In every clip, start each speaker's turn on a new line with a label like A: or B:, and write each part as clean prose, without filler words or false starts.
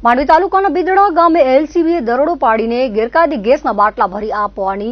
A: માંડવી તાલુકાના બિદડા ગામે એલસીબીએ દરોડો પાડીને ગેરકાયદે ગેસના બાટલા ભરી આપવાની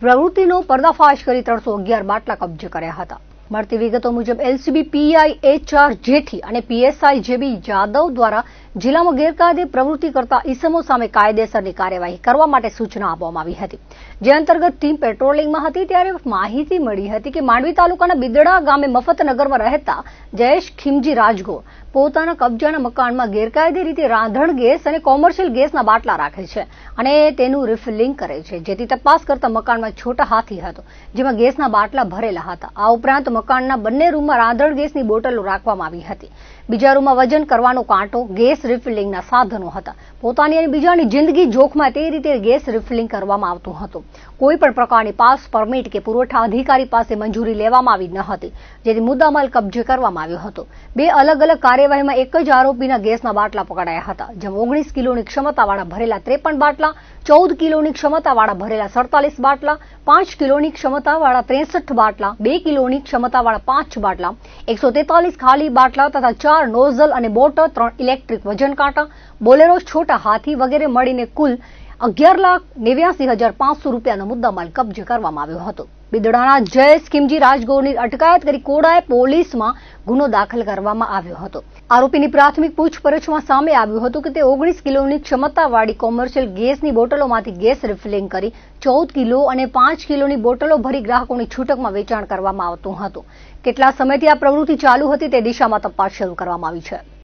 A: પ્રવૃત્તિનો પર્દાફાશ કરી 311 બાટલા કબજે કર્યા હતા। મળતી વિગતો મુજબ એલસીબી પીઆઈ HR જેઠી અને પીએસઆઈ જેબી જાદવ દ્વારા જિલ્લામાં ગેરકાયદે પ્રવૃત્તિ કરતા ઈસમો સામે કાયદેસરની કાર્યવાહી કરવા માટે સૂચના આપવામાં આવી હતી, જે અંતર્ગત ટીમ પેટ્રોલિંગમાં હતી ત્યારે માહિતી મળી હતી કે માંડવી તાલુકાના બિદડા ગામે મફતનગરમાં રહેતા જયેશ ખીમજી રાજગોર પોતાના કબજાના મકાનમાં ગેરકાયદે રીતે રાંધણ ગેસ અને કોમર્શિયલ ગેસના બાટલા રાખે છે અને તેનું રિફિલિંગ કરે છે, જેથી તપાસ કરતા મકાનમાં છોટા હાથી હતો, જેમાં ગેસના બાટલા ભરેલા હતા। આ ઉપરાંત મકાનના બંને રૂમમાં રાંધણ ગેસની બોટલો રાખવામાં આવી હતી। બીજા રૂમમાં વજન કરવાનો કાંટો, ગેસ રિફિલિંગના સાધનો હતા। પોતાની અને બીજાની જિંદગી જોખમાં તે રીતે ગેસ રિફિલિંગ કરવામાં આવતું હતું। કોઈ પણ પ્રકારની પાસ, પરમિટ કે પુરવઠા અધિકારી પાસે મંજૂરી લેવામાં આવી ન હતી, જેથી મુદ્દામાલ કબજે કરવામાં આવ્યો હતો। બે અલગ અલગ કાર્યવાહીમાં એક જ આરોપીના ગેસના બાટલા પકડાયા હતા, જેમાં 19 કિલોની ક્ષમતાવાળા ભરેલા 53 બાટલા, 14 કિલોની ક્ષમતાવાળા ભરેલા 47 બાટલા, 5 કિલોની ક્ષમતાવાળા 63 બાટલા, 2 કિલોની ક્ષમતાવાળા 5 બાટલા, 143 ખાલી બાટલા તથા 4 નોઝલ અને બોટલ, 3 ઇલેક્ટ્રિક વજન કાંટા, બોલેરો, છોટા હાથી વગેરે મળીને કુલ 11,89,500 રૂપિયાનો મુદ્દામાલ કબજે કરવામાં આવ્યો હતો। બિદડાના જયેશ ખીમજી રાજગોરની અટકાયત કરી કોડાએ પોલીસમાં ગુનો દાખલ કરવામાં આવ્યો હતો। આરોપીની પ્રાથમિક પૂછપરછમાં સામે આવ્યું હતું કે તે 19 કિલોની ક્ષમતાવાળી કોમર્શિયલ ગેસની બોટલોમાંથી ગેસ રિફિલિંગ કરી 14 કિલો અને 5 કિલોની બોટલો ભરી ગ્રાહકોની છૂટકમાં વેચાણ કરવામાં આવતું હતું। કેટલા સમયથી આ પ્રવૃત્તિ ચાલુ હતી તે દિશામાં તપાસ શરૂ કરવામાં આવી છે।